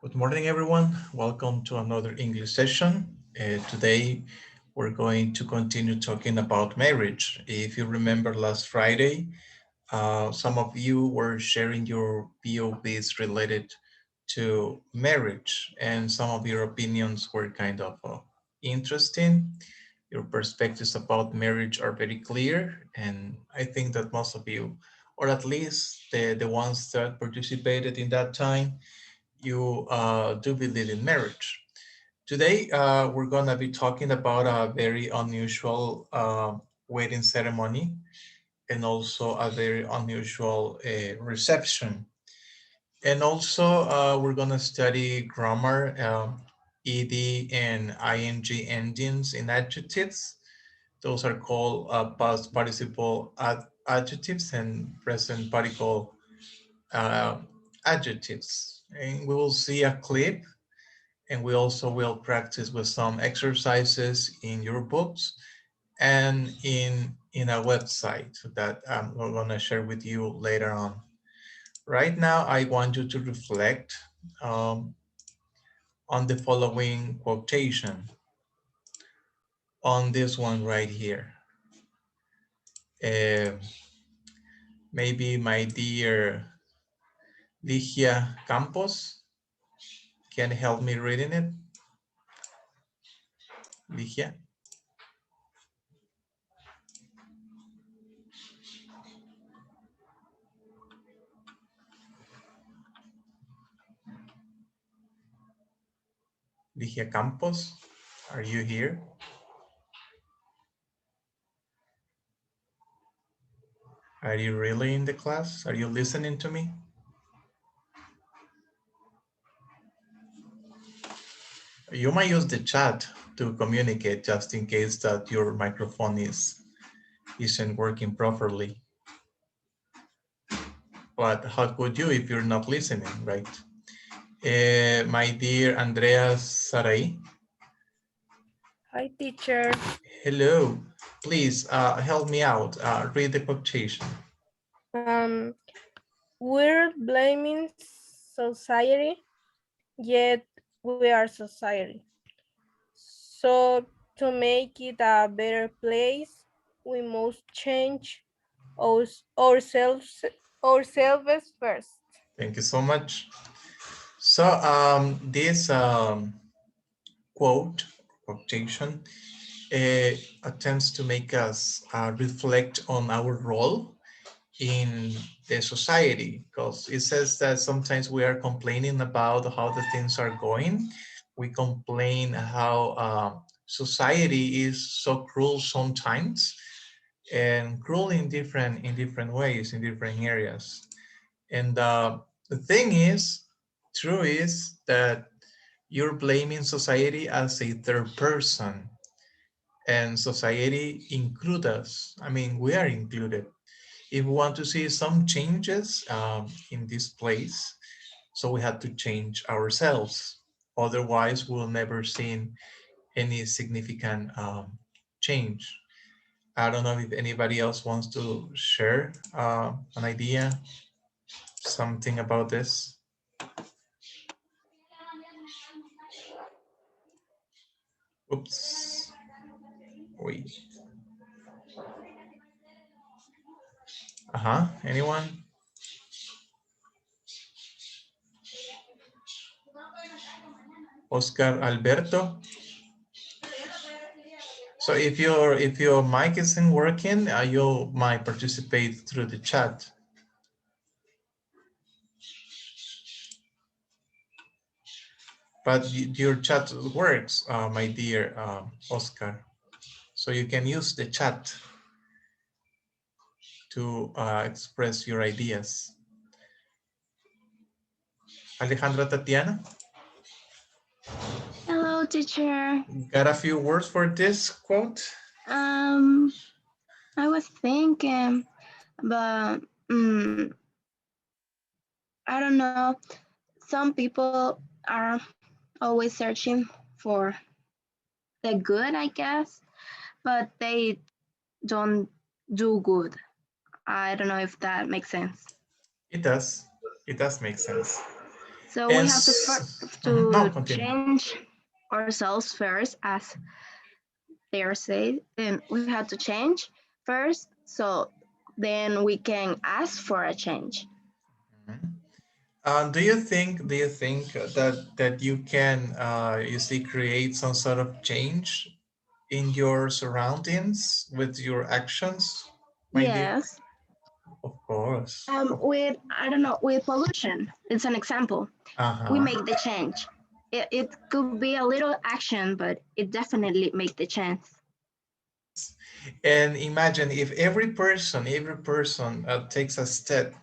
Good morning, everyone. Welcome to another English session. Today, we're going to continue talking about marriage. If you remember last Friday, some of you were sharing your POVs related to marriage, and some of your opinions were kind of interesting. Your perspectives about marriage are very clear, and I think that most of you, or at least the ones that participated in that time, you do believe in marriage. Today, we're going to be talking about a very unusual wedding ceremony and also a very unusual reception. And also, we're going to study grammar, ED and ING endings in adjectives. Those are called past participle adjectives and present participle uh, adjectives. And we will see a clip, and we also will practice with some exercises in your books and in a website that we're going to share with you later on. Right now, I want you to reflect on the following quotation, on this one right here. Uh, Maybe my dear Ligia Campos can help me reading it. Ligia. Ligia Campos, are you here? Are you really in the class? Are you listening to me? You might use the chat to communicate just in case that your microphone isn't working properly. But how could you if you're not listening, right? My dear Andrea Sarai. Hi, teacher. Hello. Please help me out. Read the quotation. We're blaming society, yet we are society. So to make it a better place, we must change ourselves first. Thank you so much. So this quotation attempts to make us reflect on our role in the society, because it says that sometimes we are complaining about how the things are going. We complain how society is so cruel sometimes, and cruel in different ways in different areas. And the thing is, true is that you're blaming society as a third person, and society include us. I mean, we are included. If we want to see some changes in this place, so we have to change ourselves. Otherwise, we'll never see any significant change. I don't know if anybody else wants to share an idea, something about this. Oops. Wait. Anyone? Oscar Alberto? So if your mic isn't working, you might participate through the chat. But your chat works, my dear Oscar. So you can use the chat to express your ideas. Alejandra Tatiana? Hello, teacher. Got a few words for this quote? I was thinking, but I don't know. Some people are always searching for the good, I guess, but they don't do good. I don't know if that makes sense. It does. It does make sense. So And we have to no, to continue. change ourselves first, as they are said, and we have to change first, so then we can ask for a change. Mhm. Do you think that you can you see create some sort of change in your surroundings with your actions, my dear? Yes. Of course. With, I don't know, with pollution, it's an example. We Uh-huh. make the change. It could be a little action, but it definitely make the change. Yes. And imagine if every person takes a step.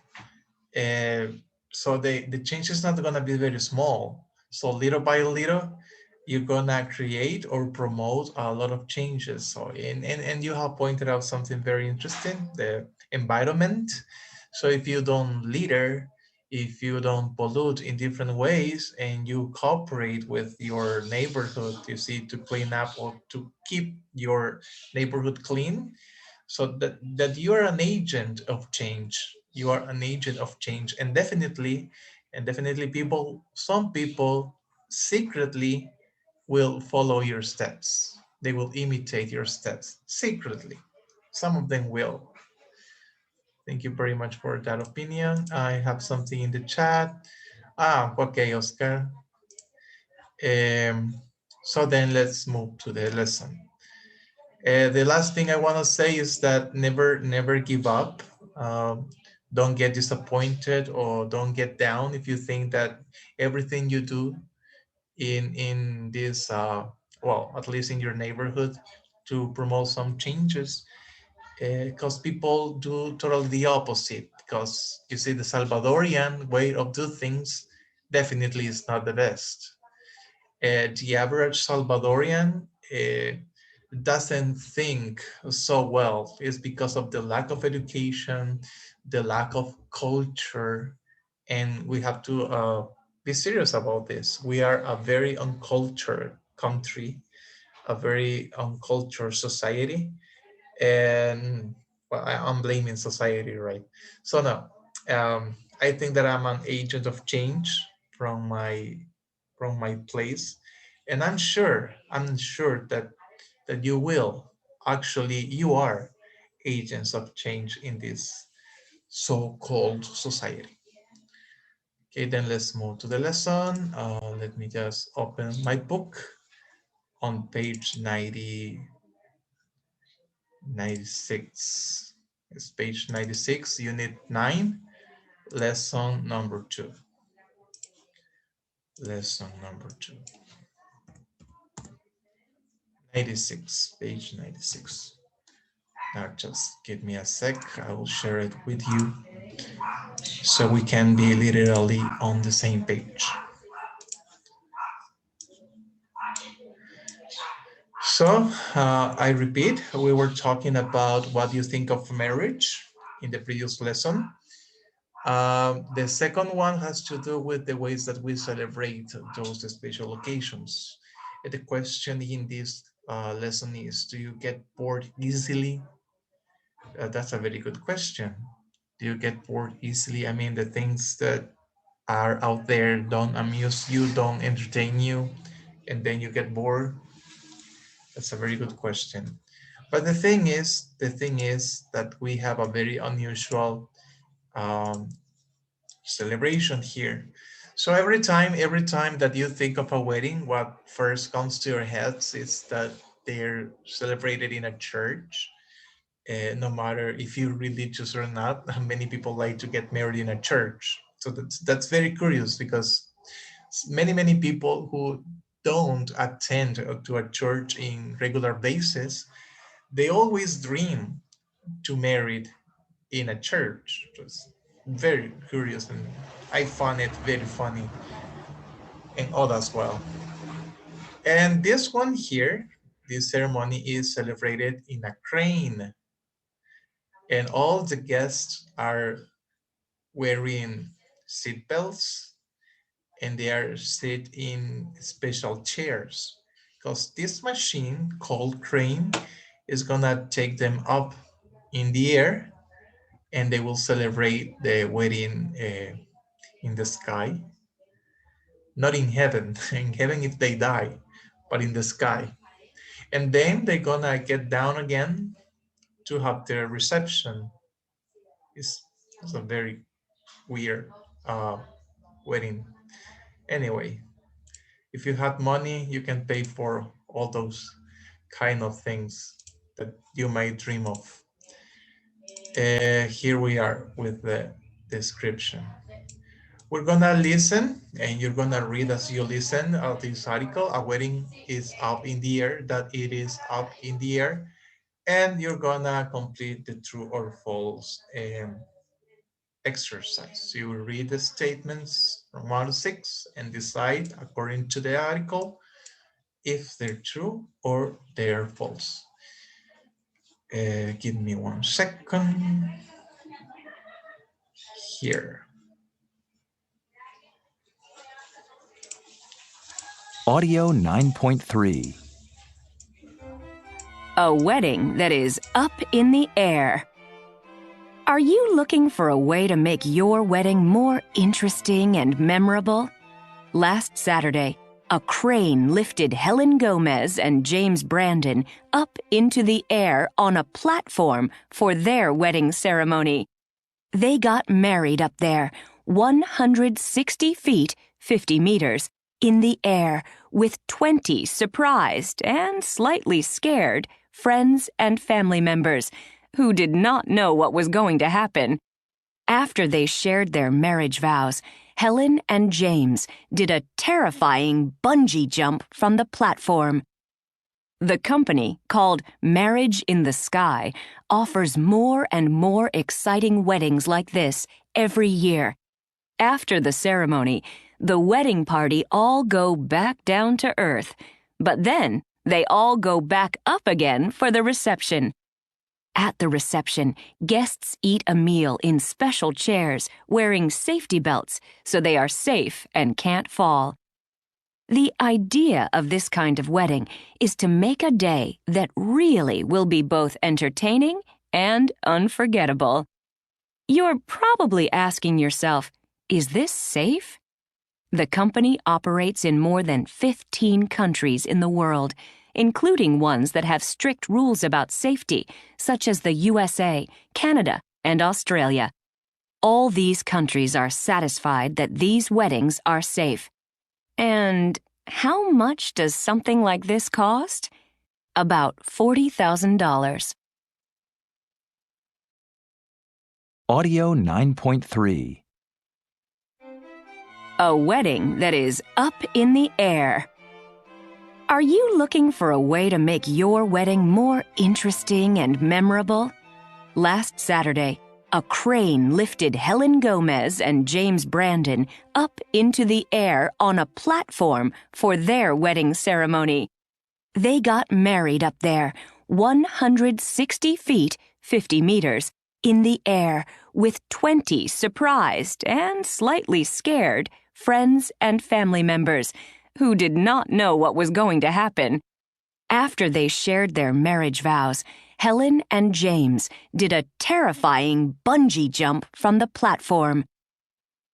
Uh, so the change is not going to be very small. So little by little, you're going to create or promote a lot of changes. So and you have pointed out something very interesting, the environment. So if you don't litter, if you don't pollute in different ways, and you cooperate with your neighborhood, you see, to clean up or to keep your neighborhood clean, so that you are an agent of change. You are an agent of change, and definitely people, some people secretly will follow your steps. They will imitate your steps secretly. Some of them will. Thank you very much for that opinion. I have something in the chat. Okay, Oscar. So then let's move to the lesson. The last thing I want to say is that never give up. Um, don't get disappointed or don't get down if you think that everything you do in this, well, at least in your neighborhood, to promote some changes, because people do totally the opposite. Because you see, the Salvadorian way of do things definitely is not the best. The average Salvadorian doesn't think so well. It's because of the lack of education, the lack of culture, and we have to be serious about this. We are a very uncultured country, a very uncultured society, and well, I'm blaming society, right? So no, I think that I'm an agent of change from my place, and I'm sure that you will. Actually, you are agents of change in this so-called society. Okay, then let's move to the lesson. Let me just open my book on page 96. It's page 96, unit 9, lesson number 2. Lesson number 2. 96, page 96. Now just give me a sec. I will share it with you so we can be literally on the same page. So I repeat, we were talking about what you think of marriage in the previous lesson. The second one has to do with the ways that we celebrate those special occasions. The question in this lesson is, do you get bored easily? That's a very good question. Do you get bored easily? I mean, the things that are out there don't amuse you, don't entertain you, and then you get bored? That's a very good question. But the thing is that we have a very unusual um, celebration here. So every time that you think of a wedding, what first comes to your heads is that they're celebrated in a church. No matter if you're religious or not, many people like to get married in a church. So that's very curious, because many people who don't attend to a church in regular basis, they always dream to marry in a church. Just very curious, and I find it very funny and odd as well. And this one here, this ceremony is celebrated in a crane, and all the guests are wearing seat belts, and they are sit in special chairs, because this machine called crane is gonna take them up in the air, and they will celebrate the wedding in the sky. not in heaven. In heaven if they die, but in the sky. And then they're gonna get down again to have their reception. It's a very weird uh, wedding. Anyway, if you have money, you can pay for all those kind of things that you might dream of. Here we are with the description. We're gonna listen and you're gonna read as you listen this article. A wedding is up in the air, that it is up in the air, and you're gonna complete the true or false exercise. So you will read the statements from 1 to 6 and decide according to the article if they're true or they're false. Give me 1 second here. Audio 9.3. A wedding that is up in the air. Are you looking for a way to make your wedding more interesting and memorable? Last Saturday, a crane lifted Helen Gomez and James Brandon up into the air on a platform for their wedding ceremony. They got married up there, 160 feet, 50 meters, in the air, with 20 surprised and slightly scared friends and family members who did not know what was going to happen. After they shared their marriage vows, Helen and James did a terrifying bungee jump from the platform. The company, called Marriage in the Sky, offers more and more exciting weddings like this every year. After the ceremony, the wedding party all go back down to earth, but then they all go back up again for the reception. At the reception, guests eat a meal in special chairs, wearing safety belts so they are safe and can't fall. The idea of this kind of wedding is to make a day that really will be both entertaining and unforgettable. You're probably asking yourself, is this safe? The company operates in more than 15 countries in the world, including ones that have strict rules about safety, such as the USA, Canada, and Australia. All these countries are satisfied that these weddings are safe. And how much does something like this cost? About $40,000. Audio 9.3. A wedding that is up in the air. Are you looking for a way to make your wedding more interesting and memorable? Last Saturday, a crane lifted Helen Gomez and James Brandon up into the air on a platform for their wedding ceremony. They got married up there, 160 feet, 50 meters, in the air, with 20 surprised and slightly scared friends and family members who did not know what was going to happen. After they shared their marriage vows, Helen and James did a terrifying bungee jump from the platform.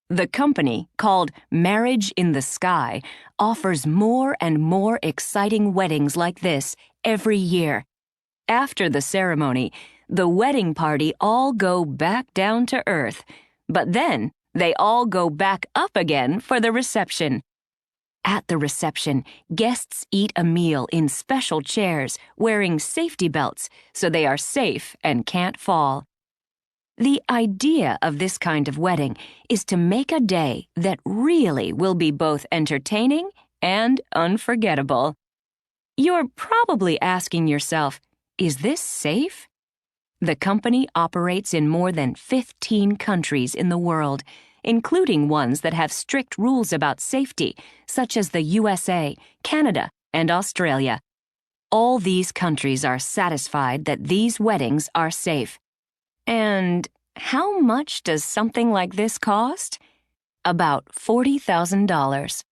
The company, called Marriage in the Sky, offers more and more exciting weddings like this every year. After the ceremony, the wedding party all go back down to earth, but then they all go back up again for the reception. At the reception, guests eat a meal in special chairs, wearing safety belts so they are safe and can't fall. The idea of this kind of wedding is to make a day that really will be both entertaining and unforgettable. You're probably asking yourself, is this safe? The company operates in more than 15 countries in the world, including ones that have strict rules about safety, such as the USA, Canada, and Australia. All these countries are satisfied that these weddings are safe. And how much does something like this cost? About $40,000.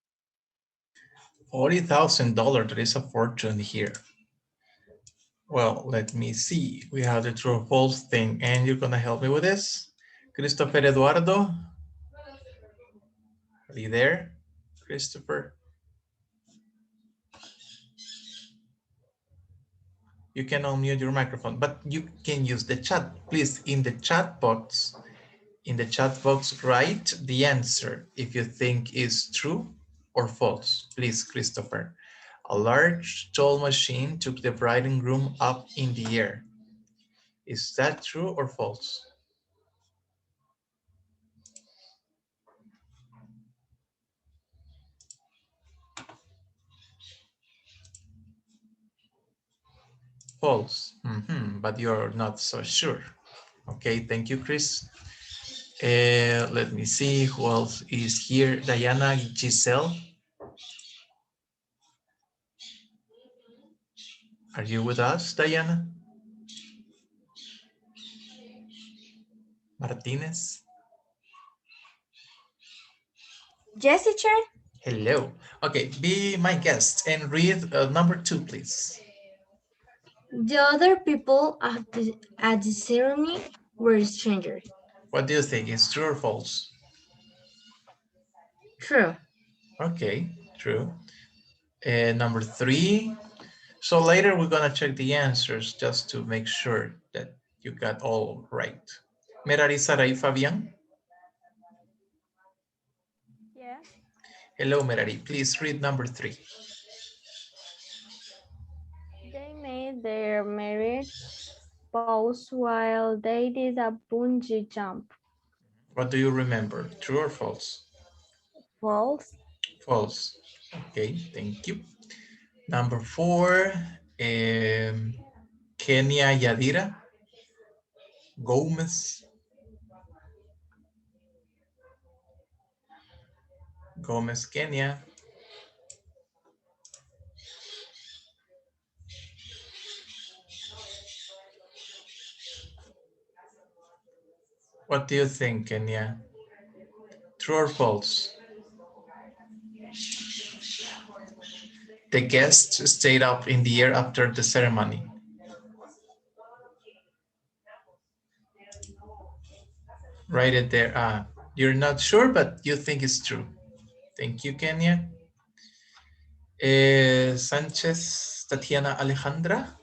$40,000, there is a fortune here. Well, let me see. We have the true or false thing, and you're gonna help me with this. Christopher Eduardo, are you there? Christopher? You can unmute your microphone, but you can use the chat. Please, in the chat box, write the answer if you think is true or false. Please, Christopher. A large tall machine took the bride and groom up in the air. Is that true or false? False. But you're not so sure. Okay, thank you, Chris. Let me see who else is here. Diana, Giselle. Are you with us, Diana? Martinez. Yes, teacher. Hello. Okay, be my guest and read number 2, please. The other people at the ceremony were strangers. What do you think? Is true or false? True. Okay, true. Number 3. So later we're gonna check the answers just to make sure that you got all right. Merari, Sarai, Fabian. Yeah. Hello, Merari. Please read number 3. They made their marriage vows while they did a bungee jump. What do you remember? True or false? False. False. Okay, thank you. Number 4, Kenya Yadira Gomez. Gomez, Kenya. What do you think, Kenya? True or false? The guests stayed up in the air after the ceremony. Write it there. You're not sure, but you think it's true. Thank you, Kenya. Sanchez, Tatiana Alejandra.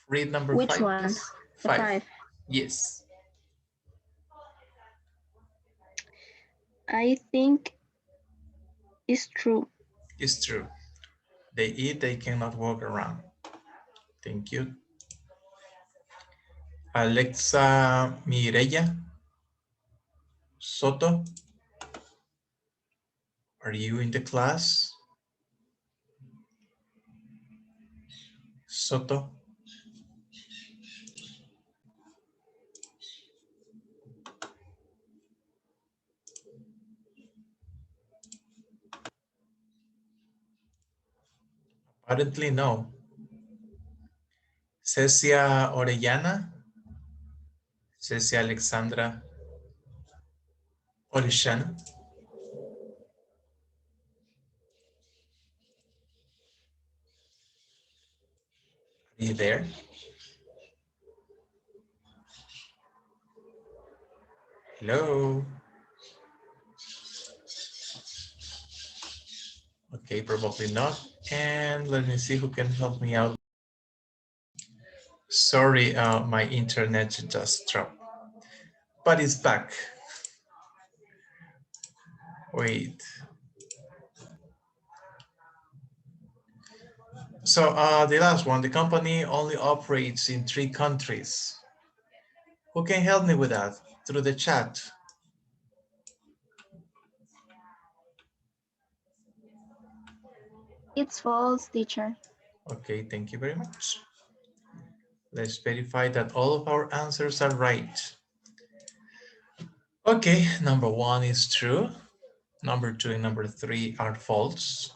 Read number Which 5, one? please. The 5. Yes. I think it's true. It's true. They eat, they cannot walk around. Thank you. Alexa Mireya Soto. Are you in the class? Soto. Apparently no. Cecia Orellana. Cecia Alexandra Orishana. Are you there? Hello. Okay, probably not. And let me see who can help me out. Sorry, my internet just dropped, but it's back. Wait. So the last one, the company only operates in 3 countries. Who can help me with that through the chat? It's false, teacher. Okay, thank you very much. Let's verify that all of our answers are right. Okay, number 1 is true. Number 2 and number 3 are false.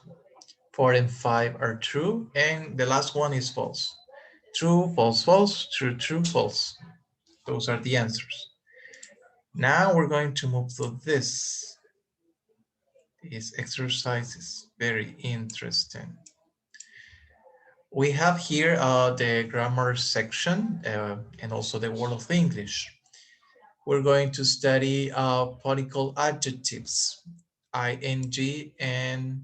4 and 5 are true. And the last one is false. True, false, false, true, true, false. Those are the answers. Now we're going to move to this. This exercise is very interesting. We have here the grammar section and also the World of English. we're going to study particle adjectives, ing and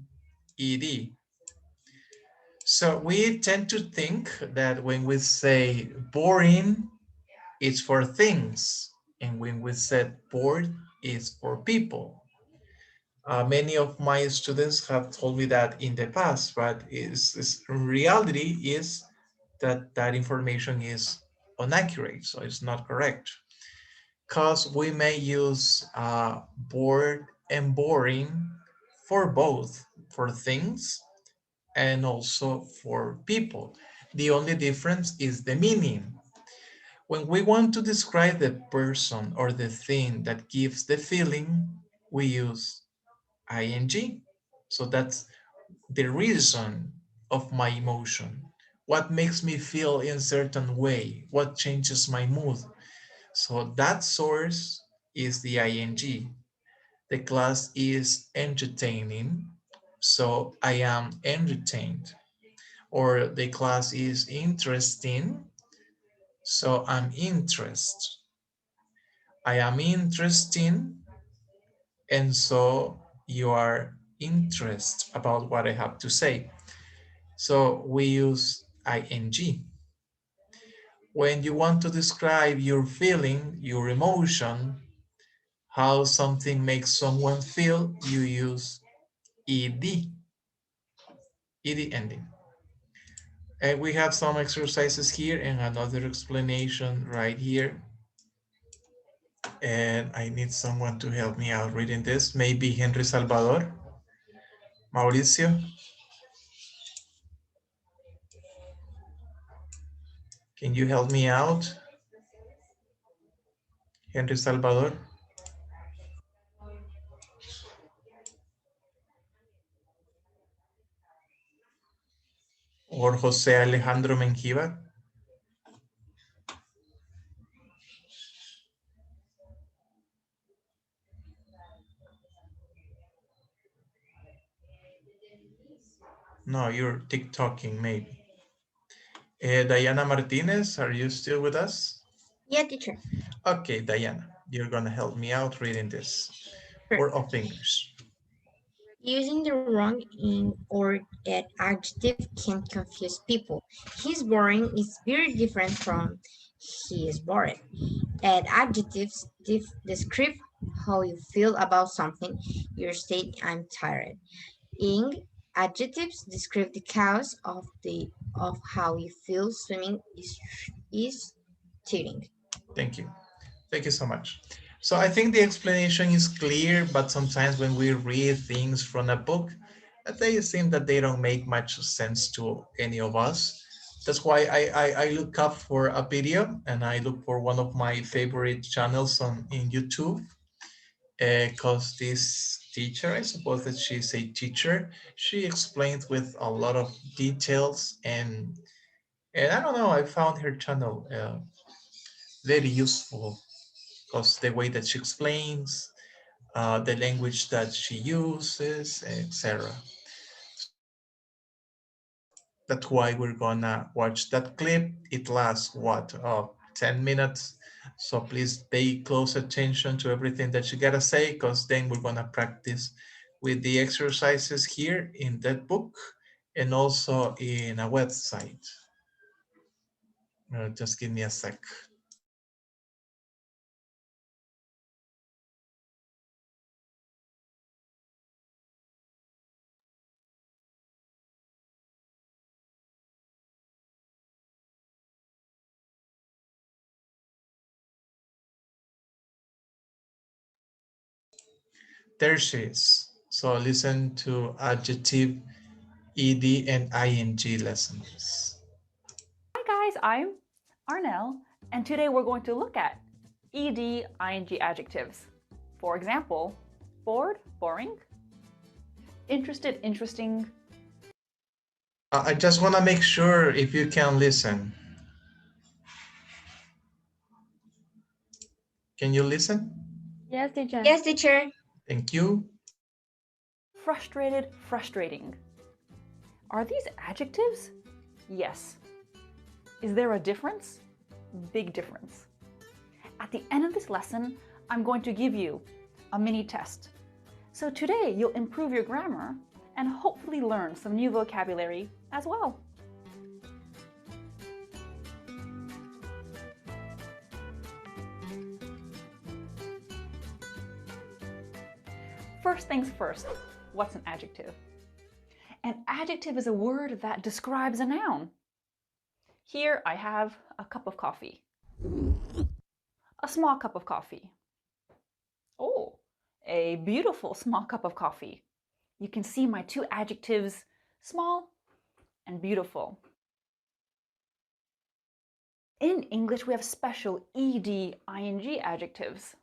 ed. So we tend to think that when we say boring, it's for things, and when we said bored, it's for people. Many of my students have told me that in the past, but reality is that that information is inaccurate, so it's not correct. Because we may use bored and boring for both, for things and also for people. The only difference is the meaning. When we want to describe the person or the thing that gives the feeling, we use ing. So that's the reason of my emotion. What makes me feel in a certain way? What changes my mood? So that source is the ing. The class is entertaining, so I am entertained. Or the class is interesting, so I'm interested. I am interesting, and so you are interested about what I have to say. So we use ing. When you want to describe your feeling, your emotion, how something makes someone feel, you use ed, ed ending. And we have some exercises here and another explanation right here. And I need someone to help me out reading this. Maybe Henry Salvador, Mauricio. Can you help me out? Henry Salvador or Jose Alejandro Menjivar? No, you're TikToking maybe. Diana Martinez, are you still with us? Yeah, teacher. Okay, Diana, you're gonna help me out reading this. Sure. 4 of English. Using the wrong in or at adjective can confuse people. He's boring is very different from he is bored. Add adjectives describe how you feel about something. Your state, I'm tired. Ing adjectives describe the cause of how you feel. Swimming is cheating. Thank you. Thank you so much. So I think the explanation is clear, but sometimes when we read things from a book, they seem that they don't make much sense to any of us. That's why I look up for a video and I look for one of my favorite channels on in YouTube because this teacher, I suppose that she's a teacher, she explains with a lot of details and I don't know, I found her channel very useful because the way that she explains, the language that she uses, etc. That's why we're gonna watch that clip. It lasts what, 10 minutes. So please pay close attention to everything that you gotta say, because then we're gonna practice with the exercises here in that book and also in a website. Just give me a sec. There she is. So listen to adjective, ed, and ing lessons. Hi guys, I'm Arnell, and today we're going to look at ed ing adjectives. For example, bored, boring, interested, interesting. I just want to make sure if you can listen. Can you listen? Yes, teacher. Yes, teacher. Thank you. Frustrated, frustrating. Are these adjectives? Yes. Is there a difference? Big difference. At the end of this lesson, I'm going to give you a mini test. So today you'll improve your grammar and hopefully learn some new vocabulary as well. First things first, what's an adjective? An adjective is a word that describes a noun. Here I have a cup of coffee. A small cup of coffee. Oh, a beautiful small cup of coffee. You can see my two adjectives, small and beautiful. In English, we have special ed, ing adjectives.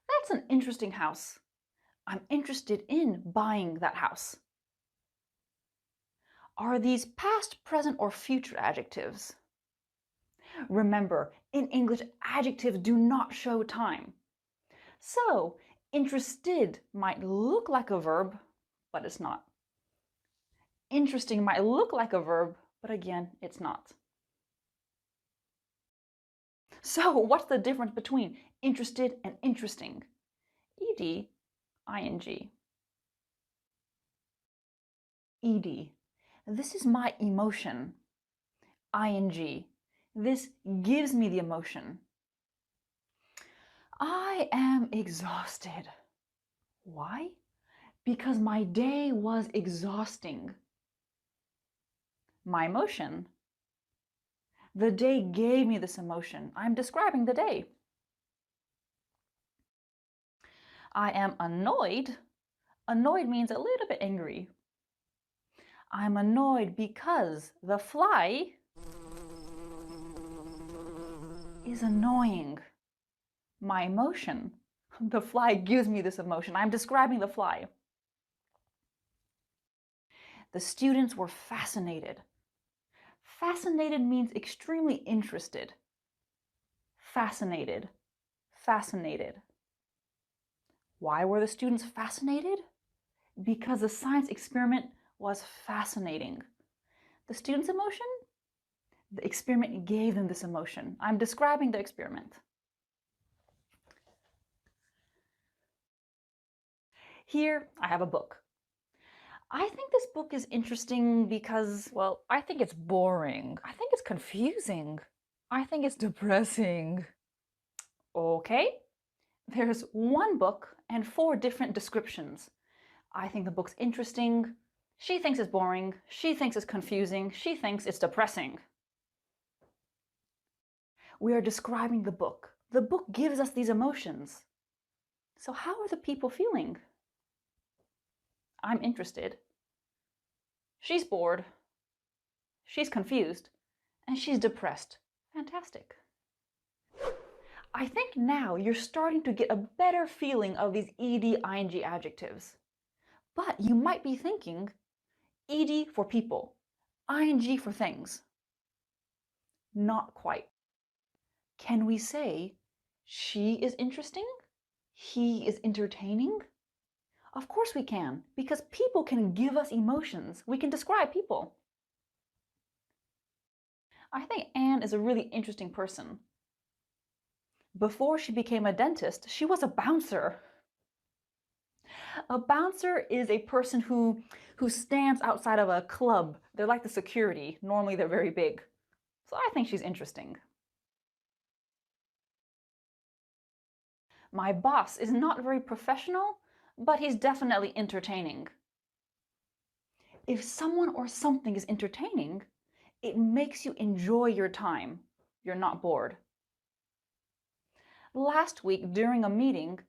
That's an interesting house. I'm interested in buying that house. Are these past, present, or future adjectives? Remember, in English, adjectives do not show time. So, interested might look like a verb, but it's not. Interesting might look like a verb, but again, it's not. So, what's the difference between interested and interesting? Ed, ing. Ed, this is my emotion. Ing, this gives me the emotion. I am exhausted. Why? Because my day was exhausting. My emotion. The day gave me this emotion. I'm describing the day. I am annoyed. Annoyed means a little bit angry. I'm annoyed because the fly is annoying. My emotion. The fly gives me this emotion. I'm describing the fly. The students were fascinated. Fascinated means extremely interested. Fascinated. Fascinated. Why were the students fascinated? Because the science experiment was fascinating. The students' emotion? The experiment gave them this emotion. I'm describing the experiment. Here, I have a book. I think this book is interesting because, well, I think it's boring. I think it's confusing. I think it's depressing. Okay, there's one book and 4 different descriptions. I think the book's interesting. She thinks it's boring. She thinks it's confusing. She thinks it's depressing. We are describing the book. The book gives us these emotions. So how are the people feeling? I'm interested. She's bored. She's confused. And she's depressed. Fantastic. I think now you're starting to get a better feeling of these ed, ing adjectives. But you might be thinking, ed for people, ing for things. Not quite. Can we say, she is interesting? He is entertaining? Of course we can, because people can give us emotions. We can describe people. I think Anne is a really interesting person. Before she became a dentist, she was a bouncer. A bouncer is a person who stands outside of a club. They're like the security. Normally they're very big. So I think she's interesting. My boss is not very professional, but he's definitely entertaining. If someone or something is entertaining, it makes you enjoy your time. You're not bored. Last week, during a meeting,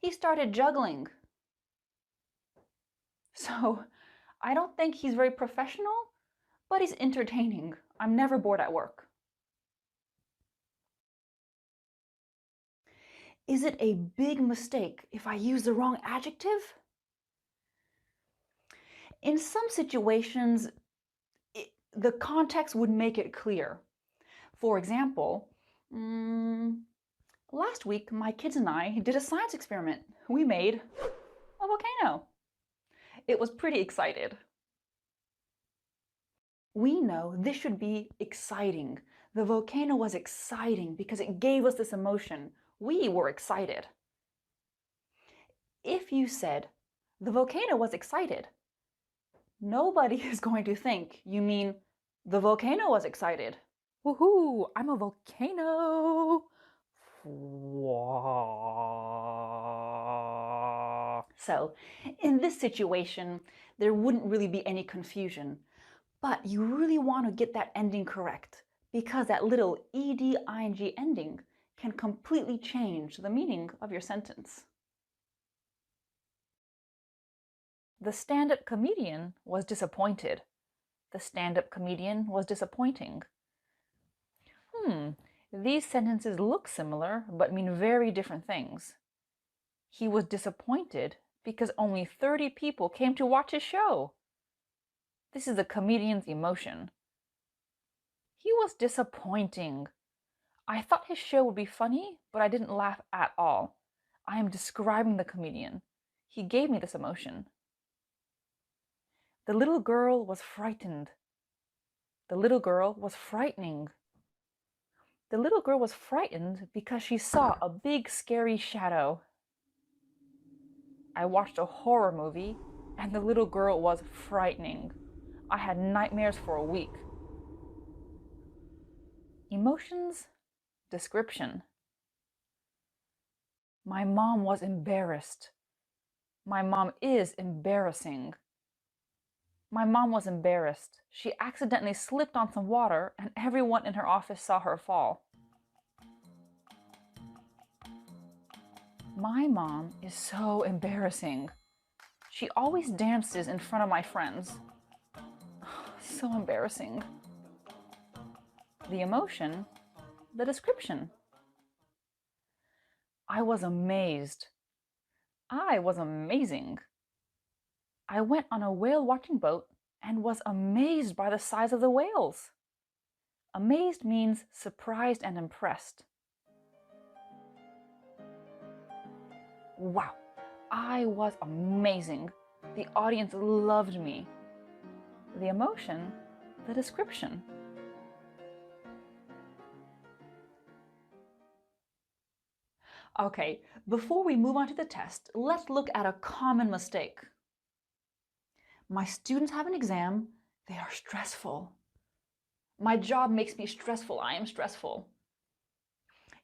he started juggling. So, I don't think he's very professional, but he's entertaining. I'm never bored at work. Is it a big mistake if I use the wrong adjective? In some situations, the context would make it clear. For example, last week my kids and I did a science experiment. We made a volcano. It was pretty excited. We know this should be exciting. The volcano was exciting because it gave us this emotion. We were excited. If you said, the volcano was excited, nobody is going to think you mean the volcano was excited. Woohoo, I'm a volcano. So, in this situation, there wouldn't really be any confusion, but you really want to get that ending correct because that little ed ing ending can completely change the meaning of your sentence. The stand-up comedian was disappointed. The stand-up comedian was disappointing. These sentences look similar but mean very different things. He was disappointed because only 30 people came to watch his show. This is the comedian's emotion. He was disappointing. I thought his show would be funny, but I didn't laugh at all. I am describing the comedian. He gave me this emotion. The little girl was frightened. The little girl was frightening. The little girl was frightened because she saw a big scary shadow. I watched a horror movie and the little girl was frightening. I had nightmares for a week. Emotions, description. My mom was embarrassed. My mom is embarrassing. My mom was embarrassed. She accidentally slipped on some water and everyone in her office saw her fall. My mom is so embarrassing. She always dances in front of my friends. So embarrassing. The emotion, the description. I was amazed. I was amazing. I went on a whale watching boat and was amazed by the size of the whales. Amazed means surprised and impressed. Wow, I was amazing. The audience loved me. The emotion, the description. Okay, before we move on to the test, let's look at a common mistake. My students have an exam. They are stressful. My job makes me stressful. I am stressful.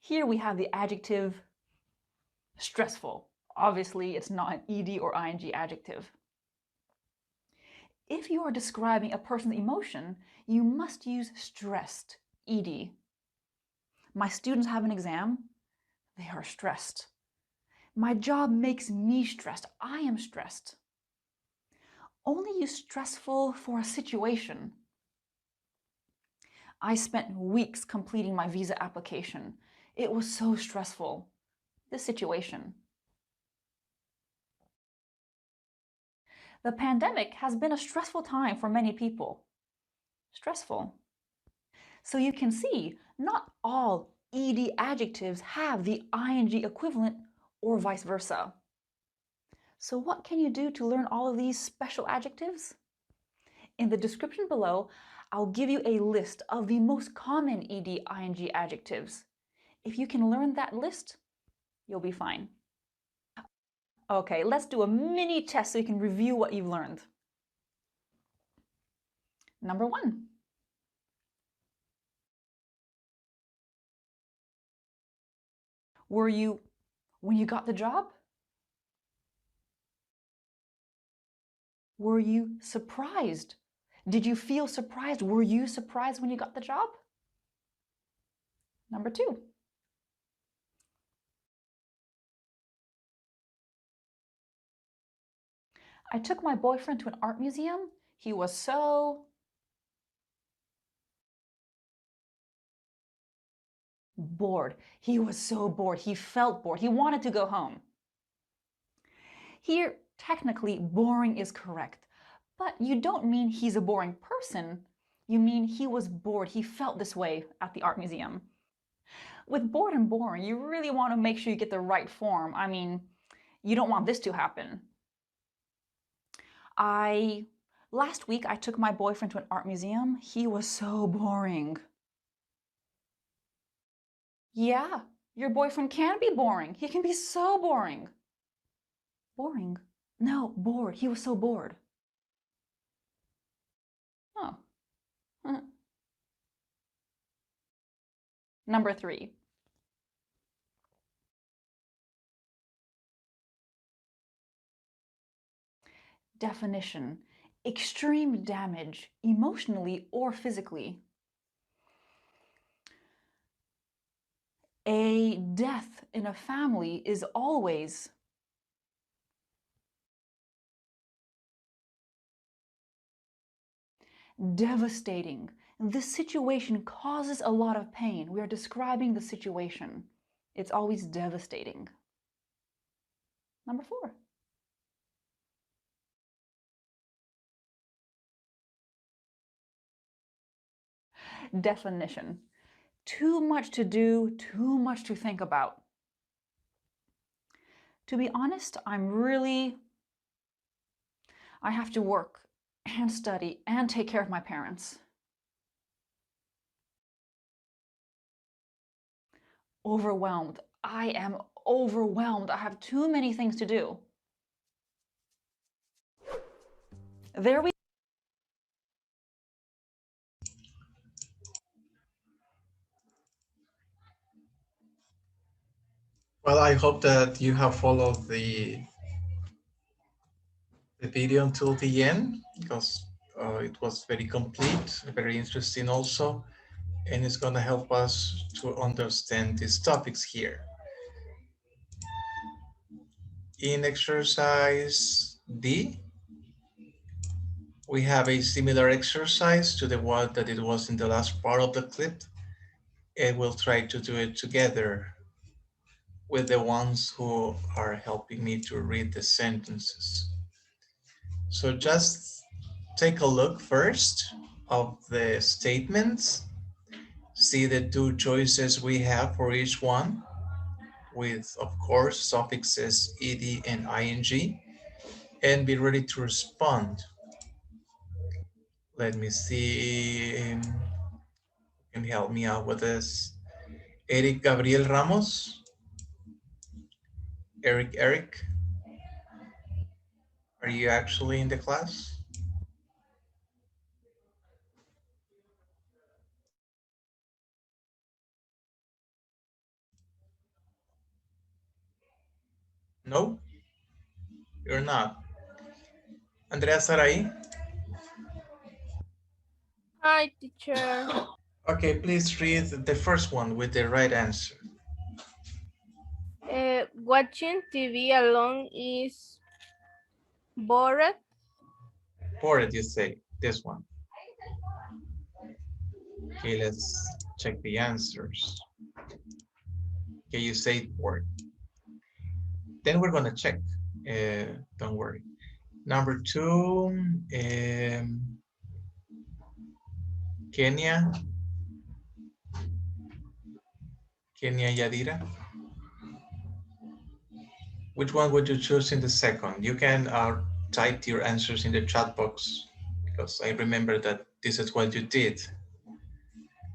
Here we have the adjective stressful. Obviously, it's not an ed or ing adjective. If you are describing a person's emotion, you must use stressed, ed. My students have an exam. They are stressed. My job makes me stressed. I am stressed. Only use stressful for a situation. I spent weeks completing my visa application. It was so stressful. This situation. The pandemic has been a stressful time for many people. Stressful. So you can see, not all ed adjectives have the ing equivalent or vice versa. So what can you do to learn all of these special adjectives? In the description below, I'll give you a list of the most common ed ing adjectives. If you can learn that list, you'll be fine. Okay, let's do a mini test so you can review what you've learned. Number 1. Were you when you got the job? Were you surprised? Did you feel surprised? Were you surprised when you got the job? Number 2. I took my boyfriend to an art museum. He was so bored. He was so bored. He felt bored. He wanted to go home. Here, technically, boring is correct, but you don't mean he's a boring person. You mean he was bored. He felt this way at the art museum. With bored and boring, you really want to make sure you get the right form. I mean, you don't want this to happen. Last week, I took my boyfriend to an art museum. He was so boring. Yeah, your boyfriend can be boring. He can be so boring. Boring? No, bored. He was so bored. Oh. Number 3. Definition: extreme damage, emotionally or physically. A death in a family is always devastating. The situation causes a lot of pain. We are describing the situation. It's always devastating. Number 4. Definition: too much to do, too much to think about. To be honest, I have to work and study and take care of my parents. Overwhelmed. I am overwhelmed. I have too many things to do. There we Well, I hope that you have followed the video until the end, because it was very complete, very interesting also, and it's going to help us to understand these topics here. In exercise D, we have a similar exercise to the one that it was in the last part of the clip, and we'll try to do it together with the ones who are helping me to read the sentences. So just take a look first of the statements, see the 2 choices we have for each one, with, of course, suffixes ed and ing, and be ready to respond. Let me see, can you help me out with this? Eric Gabriel Ramos, Eric, are you actually in the class? No, you're not. Andrea Sarai? Hi, teacher. Okay, please read the first one with the right answer. Watching TV alone is bored. Bored, you say, this one. Okay, let's check the answers. Okay, you say bored. Then we're gonna check, don't worry. Number 2, Kenya, Kenya Yadira. Which one would you choose in the second? You can type your answers in the chat box, because I remember that this is what you did.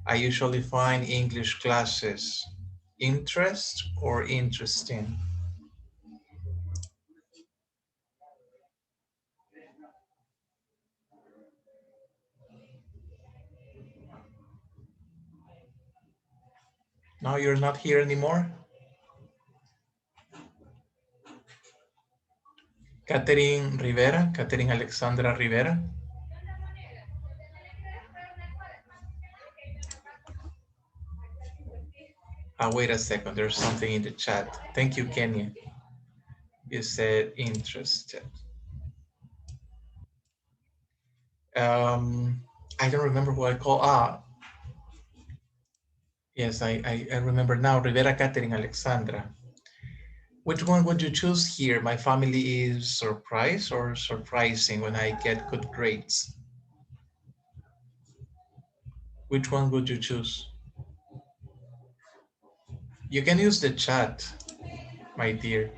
I usually find English classes interest or interesting. Now you're not here anymore? Catherine Rivera, Catherine Alexandra Rivera. Wait a second, there's something in the chat. Thank you, Kenya. You said interested. I don't remember who I call. Yes, I remember now, Rivera Catherine Alexandra. Which one would you choose here? My family is surprised or surprising when I get good grades? Which one would you choose? You can use the chat, my dear.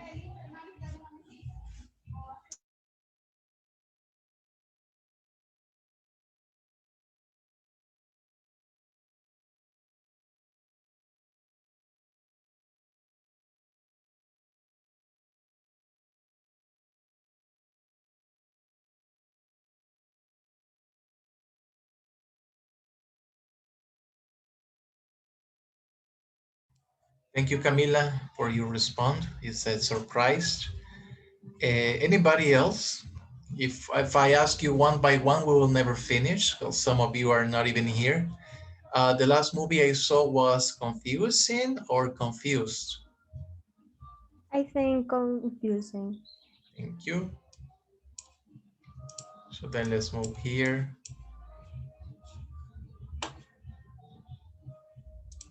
Thank you, Camila, for your response. You said surprised. Anybody else? If I ask you one by one, we will never finish because some of you are not even here. The last movie I saw was confusing or confused. I think confusing. Thank you. So then let's move here.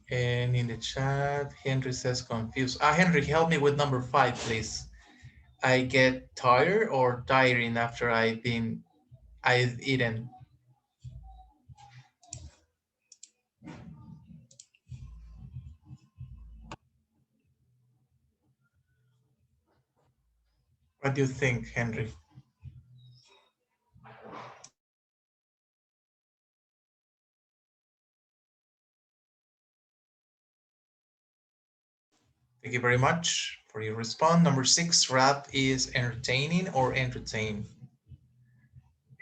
And in the chat, Henry says confused. Henry, help me with number 5, please. I get tired or tiring after I've eaten. What do you think, Henry? Thank you very much for your response. Number 6, rap is entertaining or entertain?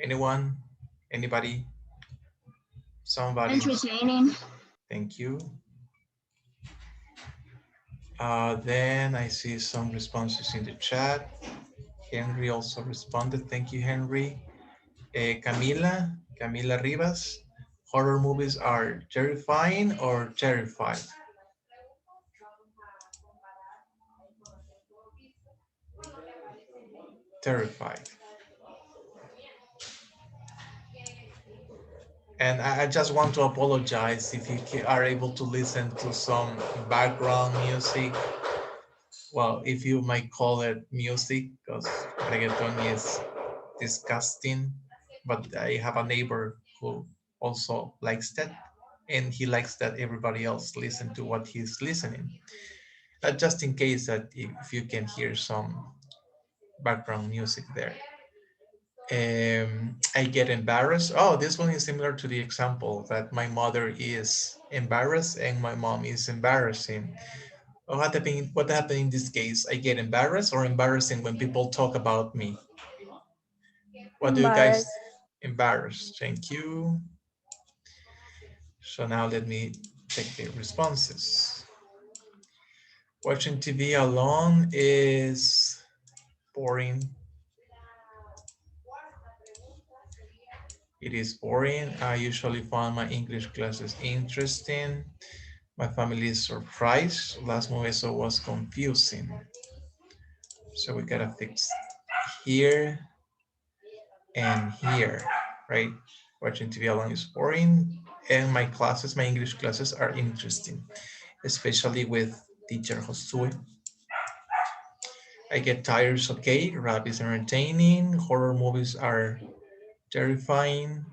Anyone? Anybody? Somebody? Entertaining. Thank you. Then I see some responses in the chat. Henry also responded. Thank you, Henry. Camila Rivas. Horror movies are terrifying or terrified? Terrified. And I just want to apologize if you are able to listen to some background music. Well, if you might call it music, because reggaeton is disgusting. But I have a neighbor who also likes that, and he likes that everybody else listen to what he's listening. Just in case that if you can hear some background music there. I get embarrassed. Oh, this one is similar to the example that my mother is embarrassed and my mom is embarrassing. What happened in this case? I get embarrassed or embarrassing when people talk about me? What do you guys? Embarrassed. Embarrassed. Thank you. So now let me check the responses. Watching TV alone is boring. It is boring. I usually find my English classes interesting. My family is surprised. Last movie I saw was confusing. So we gotta fix here and here, right? Watching TV alone is boring. And my classes, my English classes are interesting, especially with teacher Josue. I get tired, okay. Rap is entertaining. Horror movies are terrifying.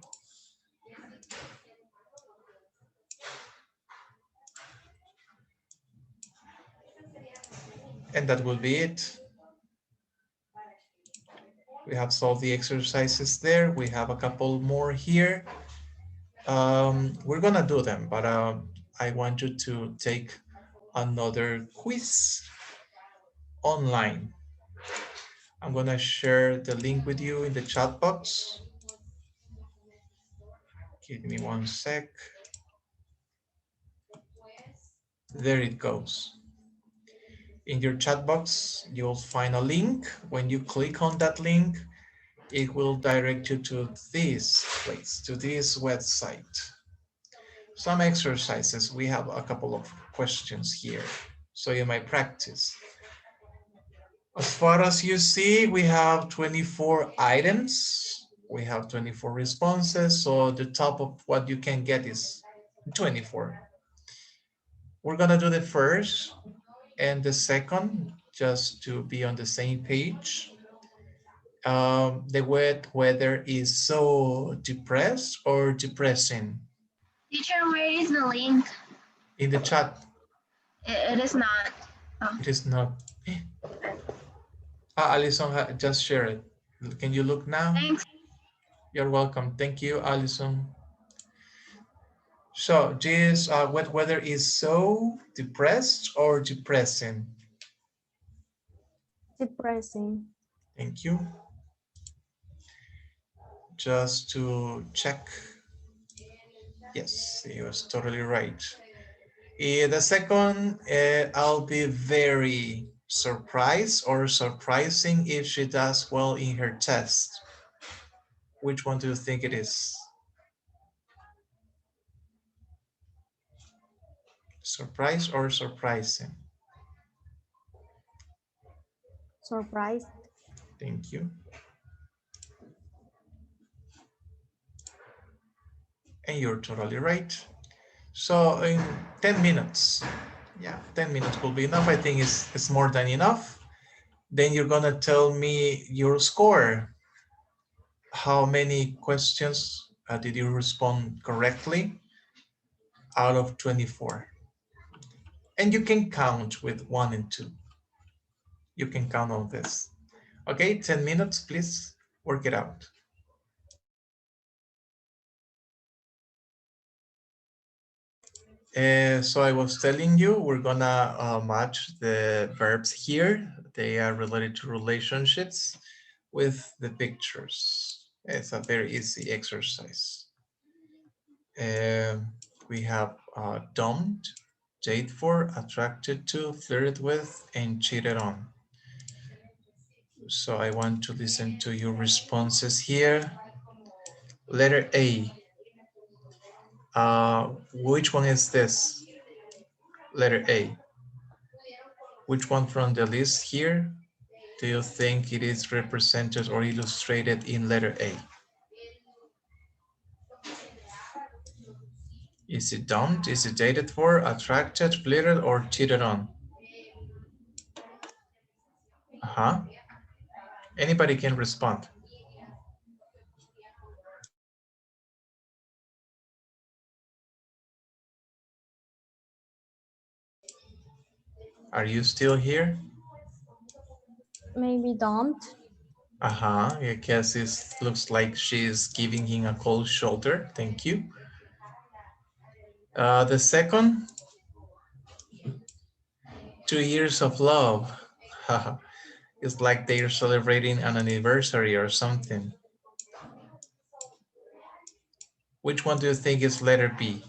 And that will be it. We have solved the exercises there. We have a couple more here. We're gonna do them, but I want you to take another quiz online. I'm gonna share the link with you in the chat box. Give me one sec. There it goes. In your chat box, you'll find a link. When you click on that link, it will direct you to this place, to this website. Some exercises. We have a couple of questions here, so you might practice. As far as you see, we have 24 items. We have 24 responses, so the top of what you can get is 24. We're gonna do the first and the second, just to be on the same page. The wet weather is so depressed or depressing? Teacher, where is the link? In the chat. It is not. Oh. It is not. Alison just share it. Can you look now? Thanks. You're welcome. Thank you, Alison. So this wet weather is so depressed or depressing? Depressing. Thank you. Just to check. Yes, he was totally right. The second, I'll be very surprised or surprising if she does well in her test. Which one do you think it is? Surprise or surprising? Surprised. Thank you. And you're totally right. So in 10 minutes, yeah, 10 minutes will be enough. I think it's more than enough. Then you're gonna tell me your score. How many questions did you respond correctly out of 24? And you can count with 1 and 2. You can count on this. Okay, 10 minutes, please work it out. So I was telling you, we're gonna match the verbs here. They are related to relationships with the pictures. It's a very easy exercise. We have dumped, date for, attracted to, flirted with, and cheated on. So I want to listen to your responses here. Letter A. Which one is this? Letter A. Which one from the list here do you think it is represented or illustrated in letter A? Is it dumped? Is it dated for, attracted, flirted, or cheated on? Anybody can respond. Are you still here? Maybe dumped. I guess it looks like she's giving him a cold shoulder. Thank you. The second, 2 years of love. It's like they're celebrating an anniversary or something. Which one do you think is letter B?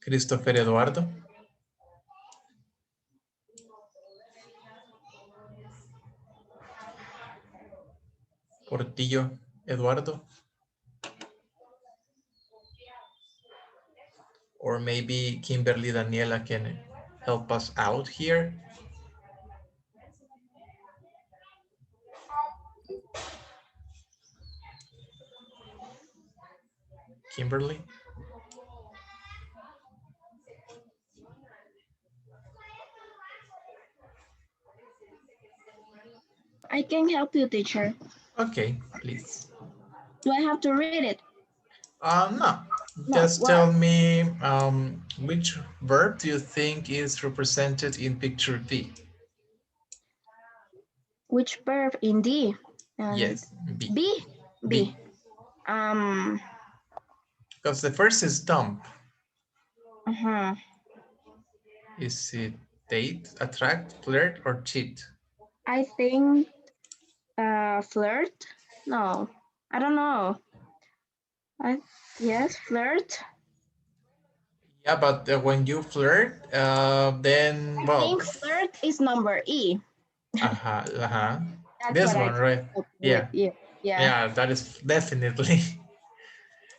Christopher Eduardo? Portillo Eduardo? Or maybe Kimberly Daniela can help us out here. Kimberly? I can help you, teacher. Okay, please. Do I have to read it? No, No, just what? tell me which verb do you think is represented in picture B? Which verb in D? Yes, B. B? B. B. Because the first is dump. Uh-huh. Is it date, attract, flirt, or cheat? I think flirt? No, I don't know. Yes, flirt. Yeah, but when you flirt, then, I well, think flirt is number E. That's this what I one, came right? up with. Yeah, Yeah, yeah. yeah, that is definitely.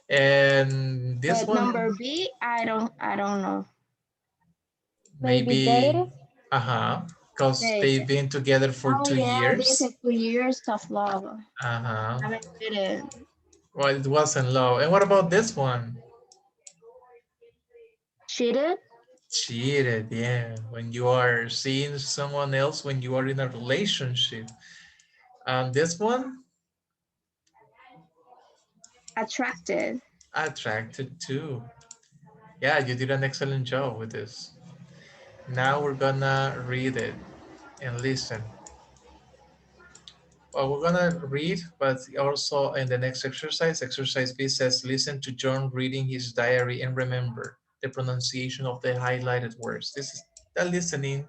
And this But one, number B, I don't know. Maybe maybe, dated. because They, they've been together for oh two yeah, this years. is 2 years of love. Uh-huh. I haven't read it. Well, it wasn't love. And what about this one? Cheated? Cheated, yeah. When you are seeing someone else, when you are in a relationship. And this one? Attracted. Attracted too. Yeah, you did an excellent job with this. Now we're gonna read it and listen. Well, we're gonna read, but also in the next exercise, exercise B says, listen to John reading his diary and remember the pronunciation of the highlighted words. This is the listening,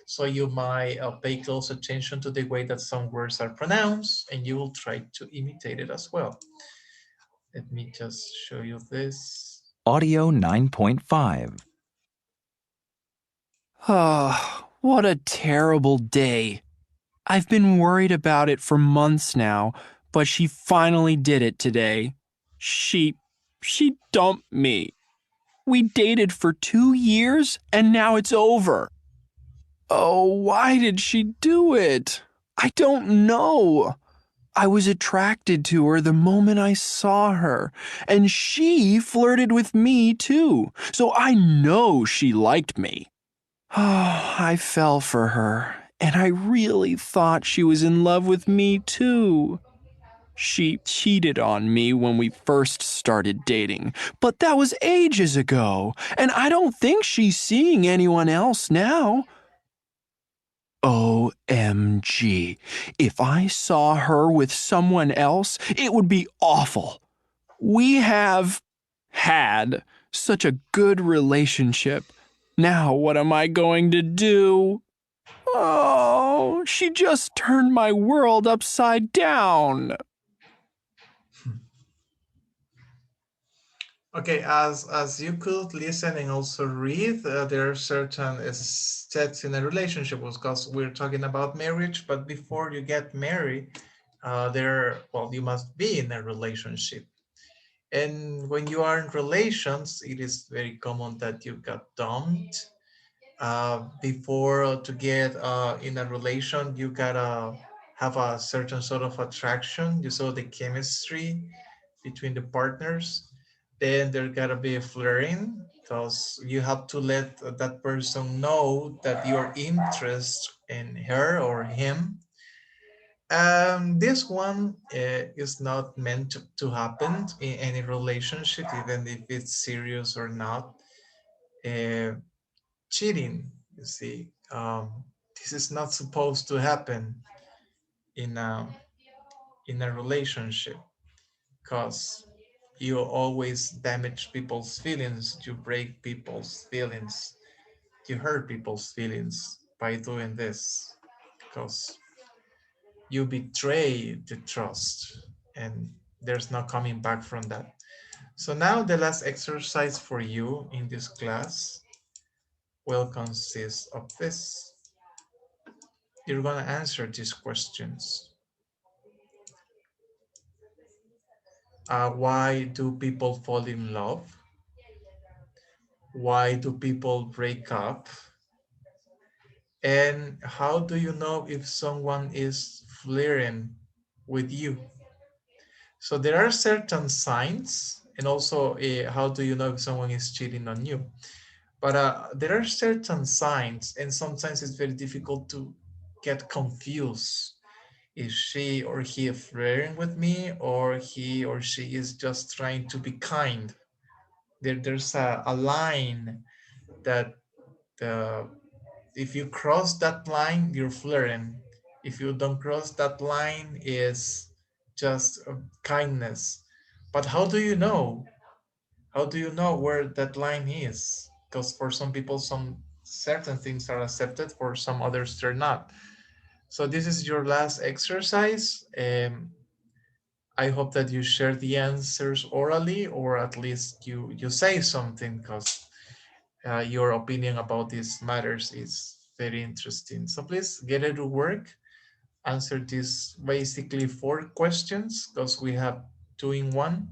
so you might pay close attention to the way that some words are pronounced, and you will try to imitate it as well. Let me just show you this. Audio 9.5. Oh, what a terrible day. I've been worried about it for months now, but she finally did it today. She dumped me. We dated for 2 years and now it's over. Oh, why did she do it? I don't know. I was attracted to her the moment I saw her, and she flirted with me too, so I know she liked me. Oh, I fell for her, and I really thought she was in love with me too. She cheated on me when we first started dating, but that was ages ago, and I don't think she's seeing anyone else now. OMG. If I saw her with someone else, it would be awful. We have had such a good relationship. Now what am I going to do? Oh, she just turned my world upside down. Okay, as you could listen and also read, there are certain steps in a relationship because we're talking about marriage, but before you get married, you must be in a relationship. And when you are in relations, it is very common that you got dumped. Before to get in a relation, you gotta have a certain sort of attraction. You saw the chemistry between the partners. Then there gotta be a flirting because you have to let that person know that you're interested in her or him. This one is not meant to happen in any relationship, even if it's serious or not. Uh, Cheating, you see, this is not supposed to happen in a relationship because you always damage people's feelings, you break people's feelings, you hurt people's feelings by doing this because you betray the trust and there's no coming back from that. So now the last exercise for you in this class will consist of this. You're going to answer these questions. Why do people fall in love? Why do people break up? And how do you know if someone is flirting with you? So there are certain signs, and also how do you know if someone is cheating on you? But there are certain signs, and sometimes it's very difficult to get confused. Is she or he flirting with me, or he or she is just trying to be kind? There's a line that uh, if you cross that line, you're flirting. If you don't cross that line, is just kindness. But how do you know? How do you know where that line is? Because for some people, some certain things are accepted, for some others they're not. So this is your last exercise. I hope that you share the answers orally, or at least you say something, because your opinion about these matters is very interesting. So please get it to work. Answer these basically 4 questions because we have 2 in 1.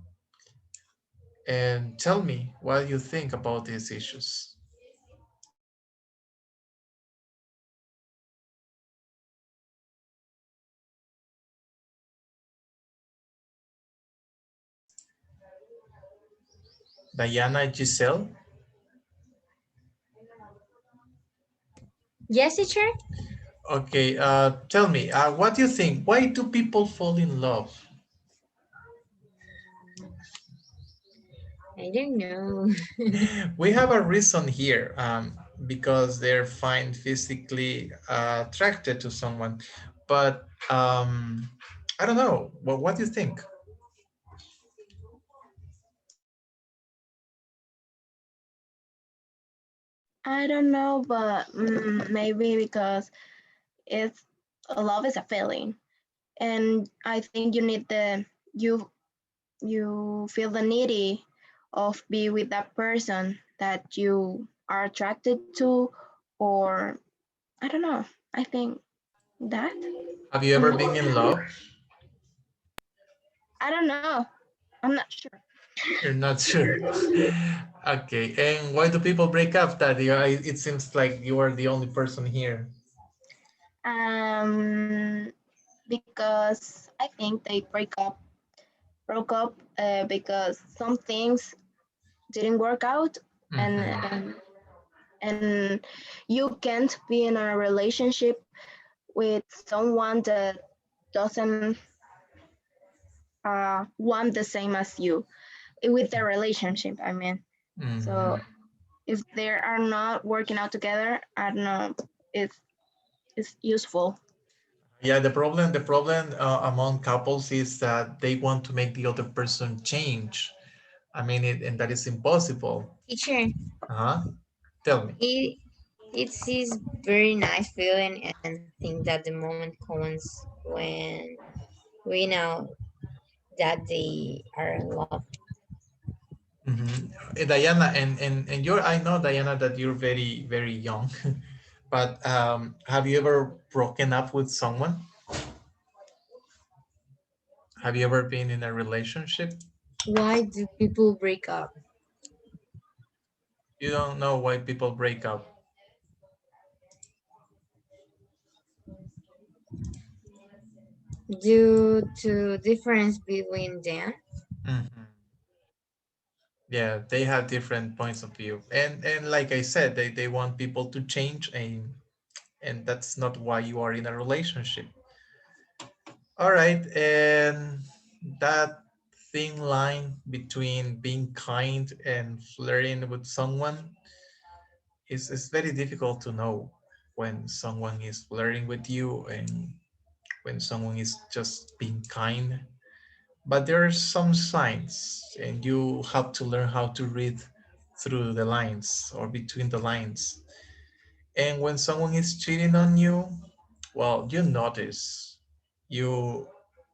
And tell me what you think about these issues. Diana, Giselle? Yes, teacher? Okay, tell me, what do you think? Why do people fall in love? I don't know. We have a reason here, because they're find physically attracted to someone. But I don't know. Well, what do you think? I don't know, but maybe because it's love is a feeling, and I think you need you feel the needy of be with that person that you are attracted to, or I don't know. I think that. Have you ever been in love? I don't know. I'm not sure. You're not sure. Okay, and why do people break up, Daddy? It seems like you are the only person here. Um, because I think they broke up because some things didn't work out, and Mhm. and you can't be in a relationship with someone that doesn't want the same as you with the relationship. I mean, so Mhm. if they are not working out together, I don't know. It's useful. Yeah, the problem among couples is that they want to make the other person change. I mean, and that is impossible. Teacher, Uh-huh. Tell me. it it's is very nice feeling and think that the moment comes when we know that they are in love. Diana, and you're, I know, Diana, that you're very, very young, but have you ever broken up with someone? Have you ever been in a relationship? Why do people break up? You don't know why people break up. Due to difference between them? Mhm. Yeah, they have different points of view, and like I said, they want people to change, and that's not why you are in a relationship. All right, and that thin line between being kind and flirting with someone is very difficult to know when someone is flirting with you and when someone is just being kind. But there are some signs, and you have to learn how to read through the lines or between the lines. And when someone is cheating on you, well, you notice, you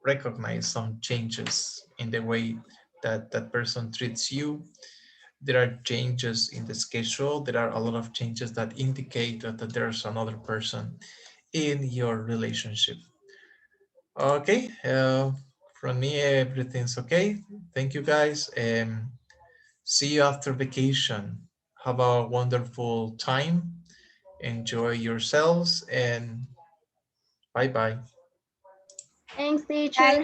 recognize some changes in the way that that person treats you. There are changes in the schedule. There are a lot of changes that indicate that there's another person in your relationship. Okay, from me, everything's okay. Thank you, guys. See you after vacation. Have a wonderful time. Enjoy yourselves, and bye bye. Thanks, teacher.